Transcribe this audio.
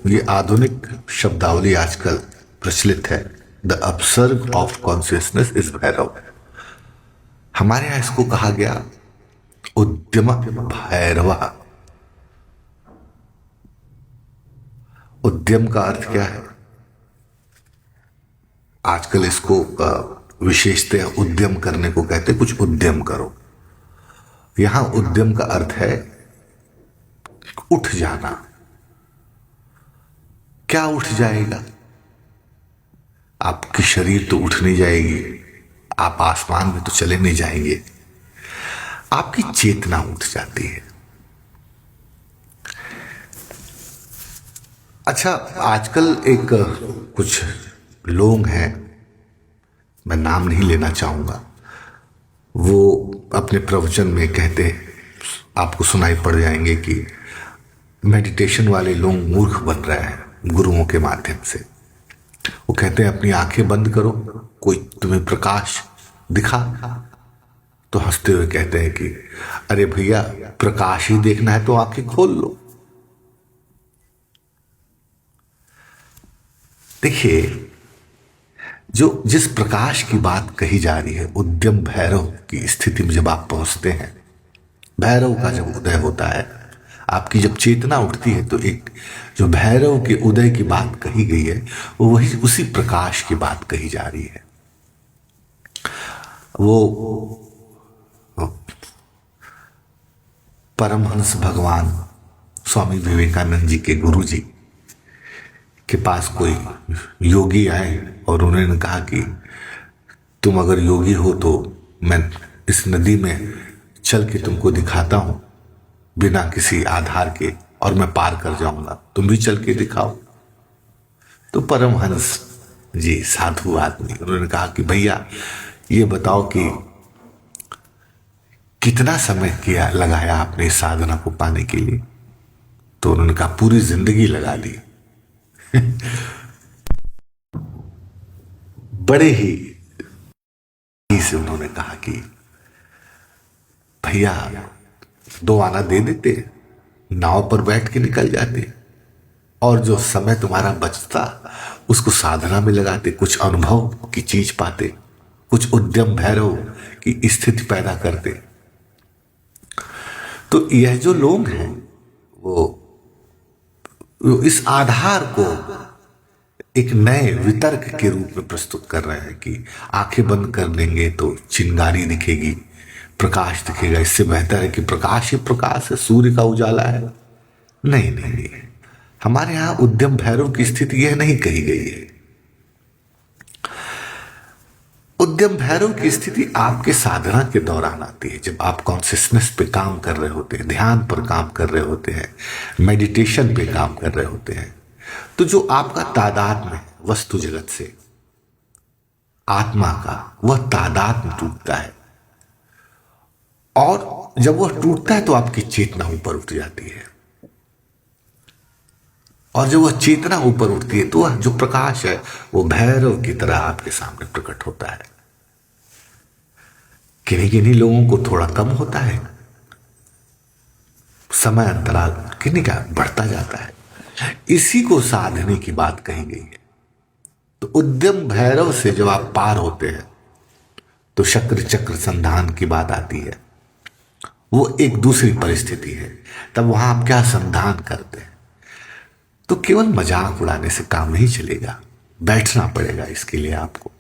ये आधुनिक शब्दावली आजकल प्रचलित है। द अपसर्ग ऑफ कॉन्शियसनेस इज भैरव। हमारे यहां इसको कहा गया उद्यम भैरव। उद्यम का अर्थ क्या है? आजकल इसको विशेषतः उद्यम करने को कहते, कुछ उद्यम करो। यहां उद्यम का अर्थ है उठ जाना। क्या उठ जाएगा? आपकी शरीर तो उठ नहीं जाएगी, आप आसमान में तो चले नहीं जाएंगे, आपकी चेतना उठ जाती है। अच्छा, आजकल एक कुछ लोग हैं, मैं नाम नहीं लेना चाहूंगा, वो अपने प्रवचन में कहते हैं, आपको सुनाई पड़ जाएंगे कि मेडिटेशन वाले लोग मूर्ख बन रहे हैं गुरुओं के माध्यम से। वो कहते हैं अपनी आंखें बंद करो, कोई तुम्हें प्रकाश दिखा, तो हंसते हुए कहते हैं कि अरे भैया, प्रकाश ही देखना है तो आंखें खोल लो। देखिए, जो जिस प्रकाश की बात कही जा रही है, उद्यम भैरव की स्थिति में जब आप पहुंचते हैं, भैरव का जब उदय होता है, आपकी जब चेतना उठती है, तो एक जो भैरव के उदय की बात कही गई है, वो वही उसी प्रकाश की बात कही जा रही है। वो परमहंस भगवान स्वामी विवेकानंद जी के गुरु जी के पास कोई योगी आए और उन्होंने कहा कि तुम अगर योगी हो तो मैं इस नदी में चल के तुमको दिखाता हूं बिना किसी आधार के, और मैं पार कर जाऊंगा, तुम भी चल के दिखाओ। तो परमहंस जी साधु आदमी, उन्होंने कहा कि भैया ये बताओ कि कितना समय किया लगाया आपने इस साधना को पाने के लिए? तो उन्होंने कहा पूरी जिंदगी लगा दी। बड़े ही से उन्होंने कहा कि भैया 2 आना दे देते, नाव पर बैठ के निकल जाते, और जो समय तुम्हारा बचता उसको साधना में लगाते, कुछ अनुभव की चीज पाते, कुछ उद्यम भैरव की स्थिति पैदा करते। तो यह जो लोग हैं वो इस आधार को एक नए वितर्क के रूप में प्रस्तुत कर रहे हैं कि आंखें बंद कर लेंगे तो चिंगारी दिखेगी, प्रकाश दिखेगा, इससे बेहतर है कि प्रकाश ही प्रकाश है, सूर्य का उजाला है। नहीं नहीं नहीं, हमारे यहां उद्यम भैरव की स्थिति यह नहीं कही गई है। उद्यम भैरव की स्थिति आपके साधना के दौरान आती है, जब आप कॉन्शियसनेस पे काम कर रहे होते हैं, ध्यान पर काम कर रहे होते हैं, मेडिटेशन पे काम कर रहे होते हैं। तो जो आपका तादात्म्य है वस्तु जगत से, आत्मा का, वह तादात्म्य टूटता है, और जब वह टूटता है तो आपकी चेतना ऊपर उठ जाती है, और जब वह चेतना ऊपर उठती है तो वह जो प्रकाश है वो भैरव की तरह आपके सामने प्रकट होता है। किन्हीं किन्हीं लोगों को थोड़ा कम होता है, समय अंतराल किन्हीं का बढ़ता जाता है। इसी को साधने की बात कही गई है। तो उद्यम भैरव से जब आप पार होते हैं तो शक्र चक्र संधान की बात आती है, वो एक दूसरी परिस्थिति है। तब वहां आप क्या संधान करते हैं? तो केवल मजाक उड़ाने से काम नहीं चलेगा, बैठना पड़ेगा इसके लिए आपको।